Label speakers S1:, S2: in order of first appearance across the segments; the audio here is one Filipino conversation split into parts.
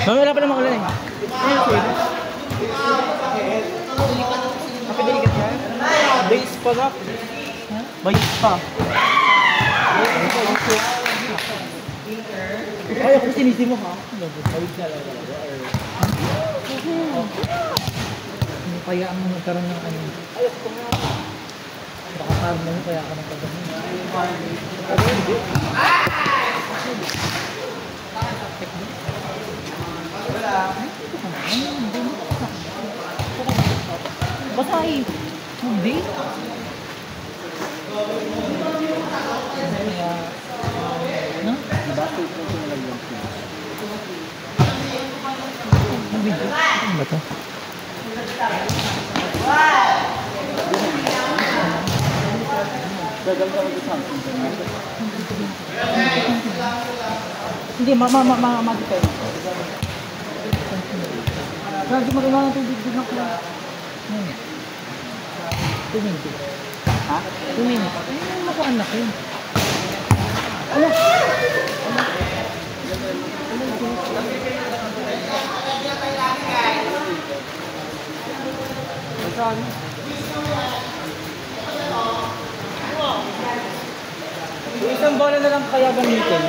S1: Wala pa naman ulan eh. Kapilikat yan? Base pa na. Base pa. Ay, ako sinisi mo ha? Bawid na lang talaga. Kaya ang magkaroon ng ano. Baka parang mo kaya ka ng pagkakas. Basahin. Hindi. Kaya, no? Bakit ko ito nalagyan siya? Ang video? Ano ba ito? Hindi, ma-depend. Lagi maganda ng tubig din ako. 2 minutes. Ha? 2 minutes. Ano makuhaan na kayo? Ano? Saan? Isang bola na lang kaya gamitin.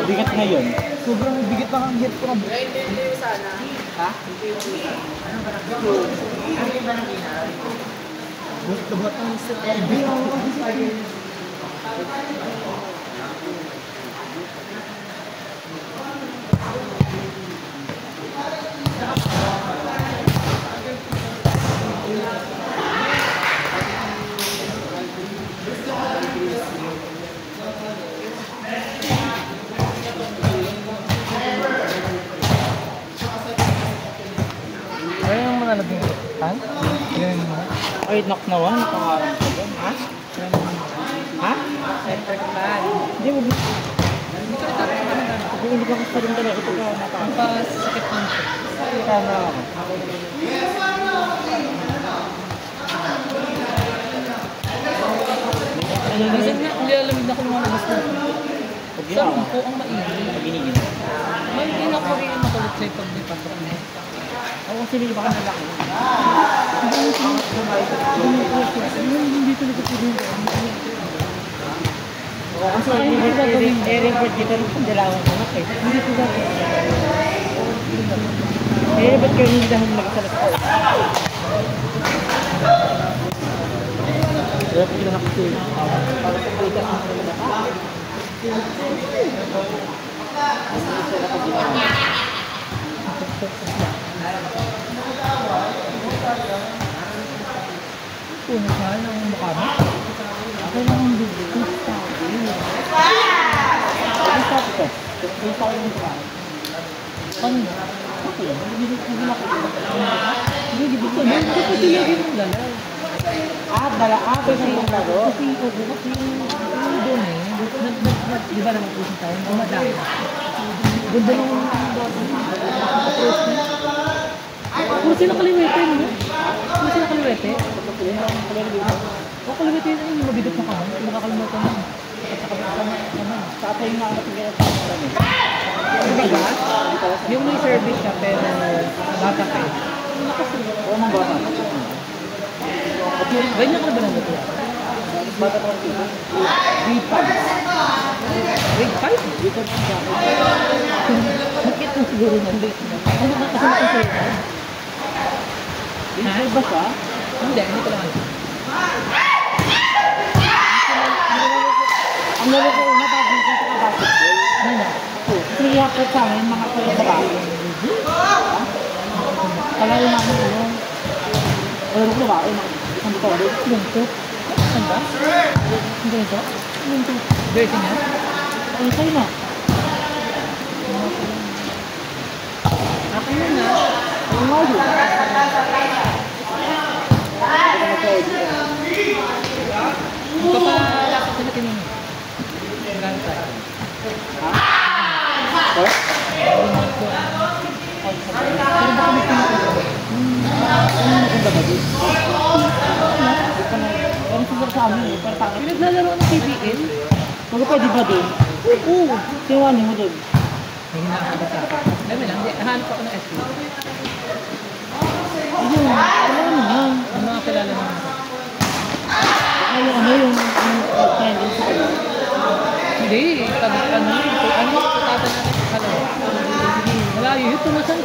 S1: Bigat ngayon. Sobrang bigat pa ang hit ko na. Hindi sana. Ha? Hindi ba nang inaral? Buhat ang set. Ay, naknawan, nakaharang ka dyan. Ha? Ha? Center ka ba? Hindi, huwag mo. Hindi ka rin talaga. Hindi ka kasi rin talaga. Ito ka napaka. Ang pasikip mo. Tama ako. Kasi nilalamig na ko ng mga gusto. Saan po ang maingin? Paginigin. Hindi na ko rin makulit sa'yo pag may pasok mo. Ako kasi hindi baka nalaki. Hindi talaga po din. Kasi i-report dito ng dalawang anak eh. Hindi po dati. Ba't kayo hindi dahil magsalat ko? Kaya po sila nakasi. Para sa pagkita ang mga puno siya ng mukha mo. Ako lang ang bibig. Ano sa ito? Ano sa akin yung mukha? Ano mo? Okay. Hindi na ko. Hindi ko. Hindi yung dalaw. Dala. Kasi yung laro. Kasi yung doon eh. Di ba naman pusin tayo? Madami. Ganda lang yung approach niya. Kung sila kaliwete mo? Kung sila kaliwete? Kung kaliwete yun ay mabigot na ka. Kung nakakalimutan mo. Sa atay nga ang matigyan sa mga diba? Yung may service siya pero bata pa eh. Oo mga bata. Ba't na ka na ba ng bata? Bata pa rin. Grade 5. Grade 5? Grade 5. Bakit mo siguro nandito? Ano ba kasi nakasaya? Grade 5 ba siya? Hindi ko naman. Ang lalo ko una bago dito sa basketball. Ano? Kasi i-upload sa amin mga kuya sa bago. Kalaro namin ano. Kalaro ko ba? Isang dito ba? Ganito. Saan ba? Ganito? Ganito. Ganito niya? Ano sa'yo na? Ano na? Yung nga yun. Magpapalapit sila tinong. Ha? What? Pero baka may pinapagawa. Ano maganda ba dito? Ano sila sa amin? Pinaglalaro ng PBL? Baga pwede ba doon? Oo. Tiwanin mo doon. May hinakabot sa akin. Alam mo lang, hanap ako ng SQ. Ayun, alam mo na. Ang mga kilala naman. Ano yung trending sa ano? Hindi, tatangan natin. Wala yun, tumasan.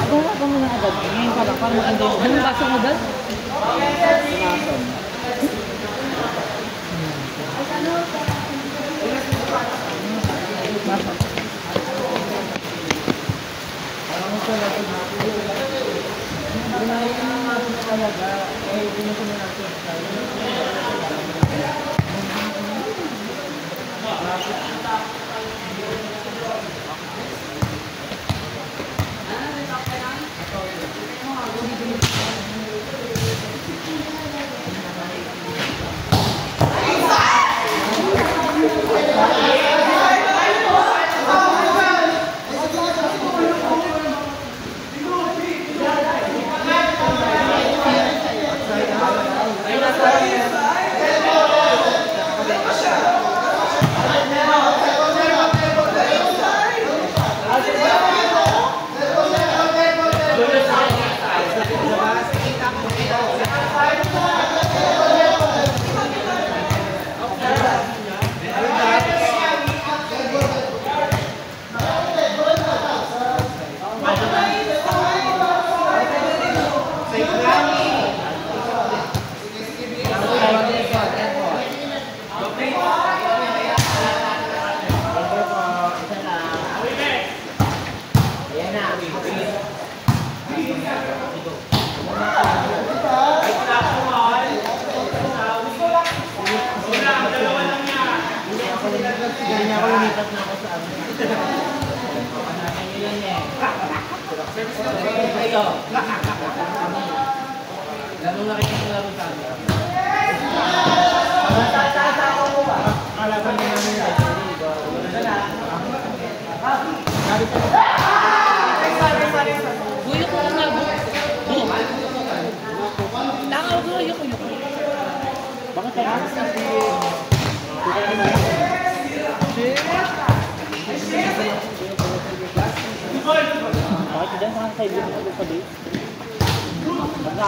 S1: Gawa ka mo na agad. Ngayon ka lang, parang maganda yung... Anong basang agad? Sinasan. Basang. Parang mo siya natin natin. Bunahin ka naman talaga. Eh, binuto na natin.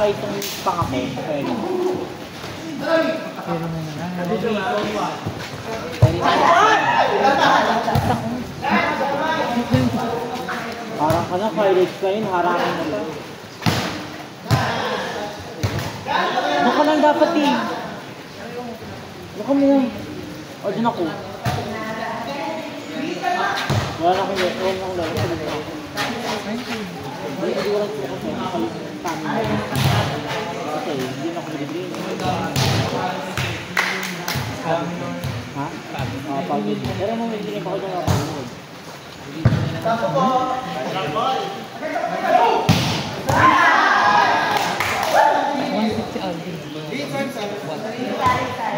S1: Itong pangako, pwede. Pero na harang ka na, Pirates ka yun, harangin mo lang. Ano ka lang dapat eh? Ano ka mo? O, dyan ako. Wala na akong laro. Hindi ko lang siya kasi nakalimutan. Kasi hindi na ako nilibigay. Ha? Pag-ibig. Pero nung hindi pa ako dyan nakapagod. Si Alvin.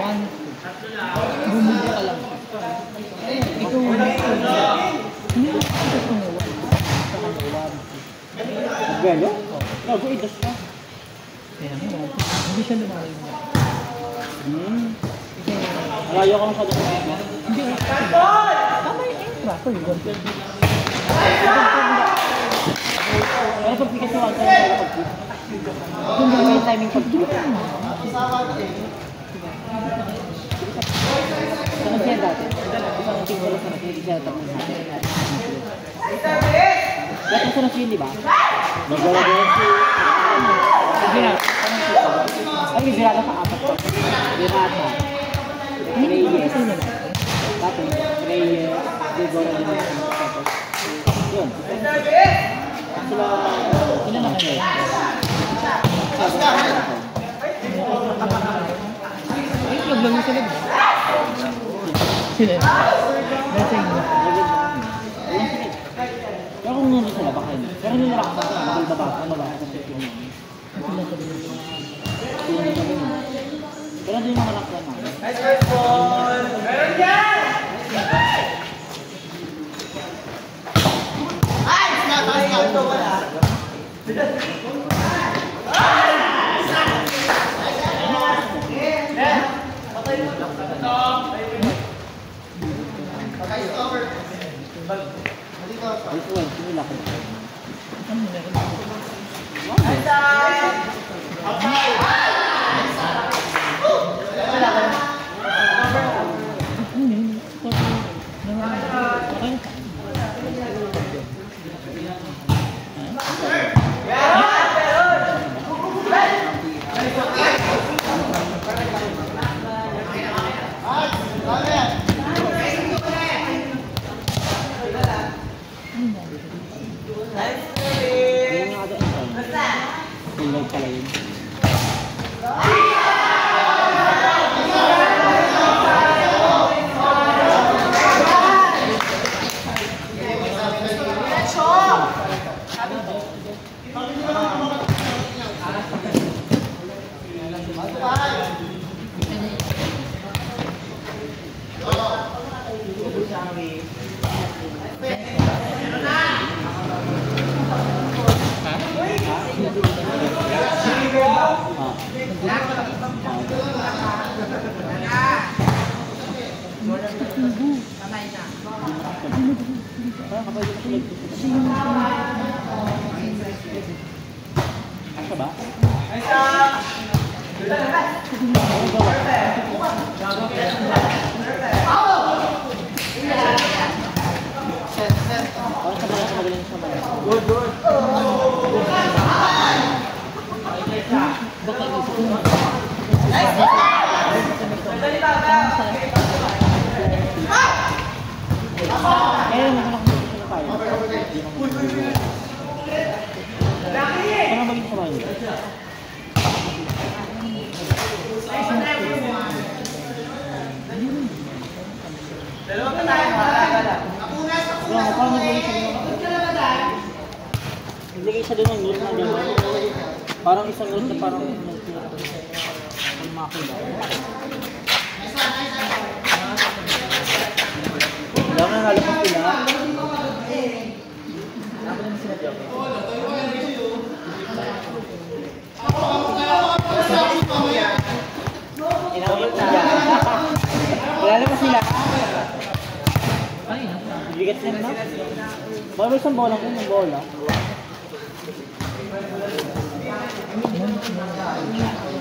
S1: One. Bumili ka lang. Ikaw hindi ko tumawa. Galo? Gago, idas ka. Kaya mo, hindi siya lumalayo mo. Malayo ka masyado ka. Hindi ka. Tama yung extra. Ito yung ganda. Pero pag pikas yung wala tayo pag-pick. Kung ba may timing pag-pick. Saan siya dati? Isang tingin sa natin, hindi siya tapos natin. Lahat mo sa nasin, di ba? Nagdala-dala siya. Ay, Virata sa apat pa. Virata. Reyes. Tapos, Reyes. Vigora din yung tapos. Yun. Sila na kayo. Itlog lang yung sila. Sila. Nasa inyo. kung nandun sila, baka yun. Pero hindi nila kasama, baka babasa ng safety namin. Pero doon yung mga laksan namin.
S2: Nice first ball! Meron yan! Ay! Ay! Ito wala.
S1: Naglagay siya doon ng loot na doon. Parang isang loot na parang makakila. Wala na nalapag sila. Wala pa sila. Bigat sila na. Baka isang bola ko, isang bola.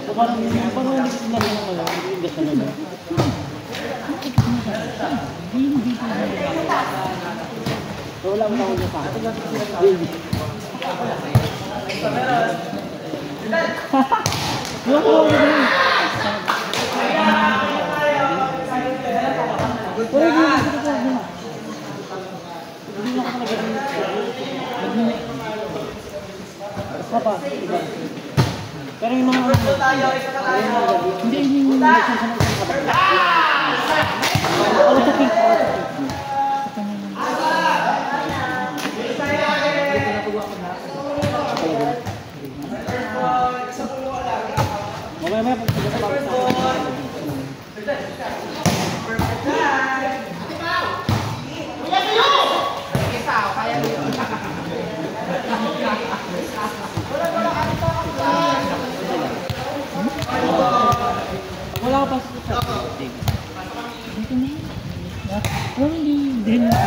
S1: So parang hindi sila rin ang wala, hindi sila rin. So wala mo na ako niya sa akin. Hindi. Yung ko ako rin. Hindi na ako talaga Papa, iba. Pero yung mga hindi yung wala pa sa dito na oh hindi din na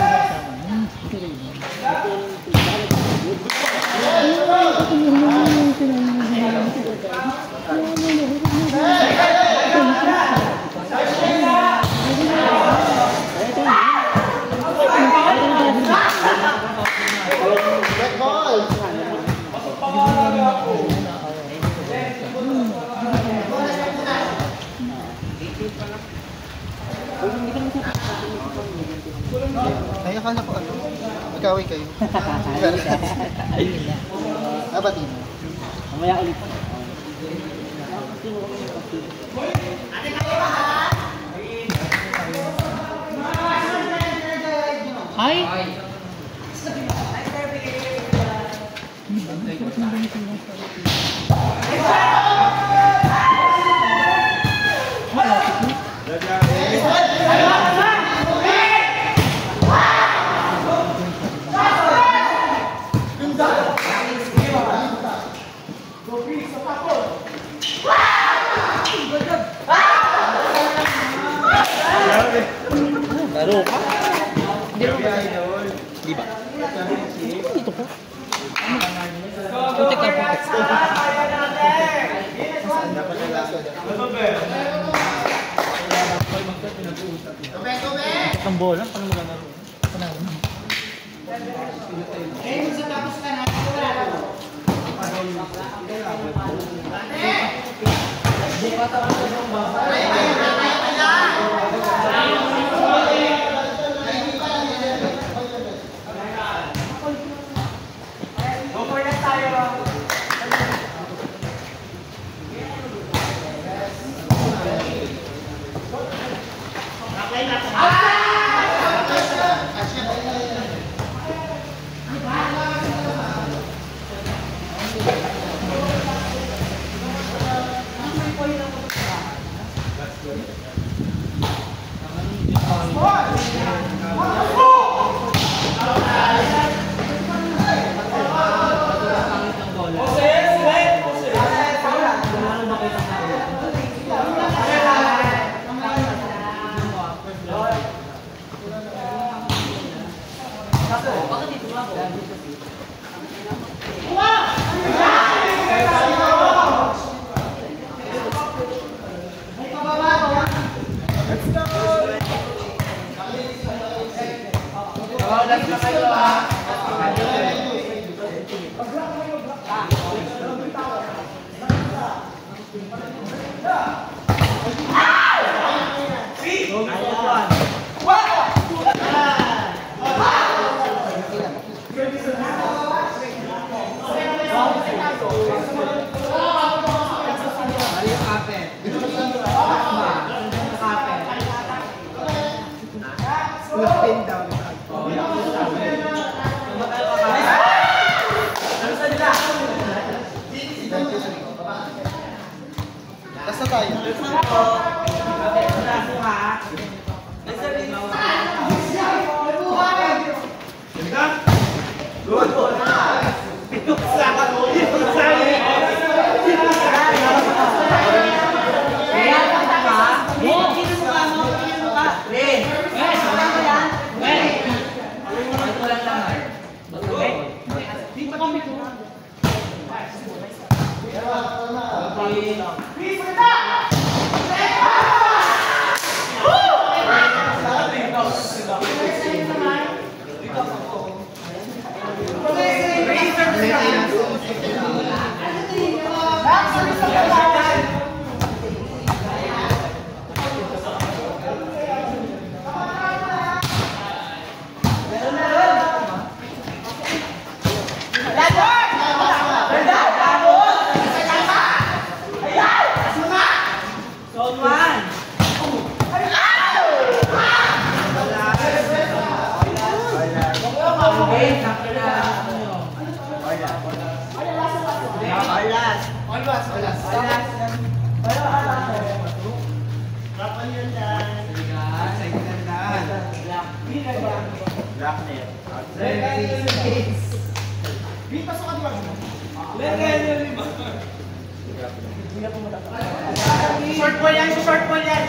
S3: Ay, akala ko ano, magkaway kayo. Abatin.
S1: Mamaya ulit. Hi! Dito po. Putik ka, putik. Ang bola, paano mo lalaro?
S3: Basta tayo.
S2: Short ball yan, short ball yan.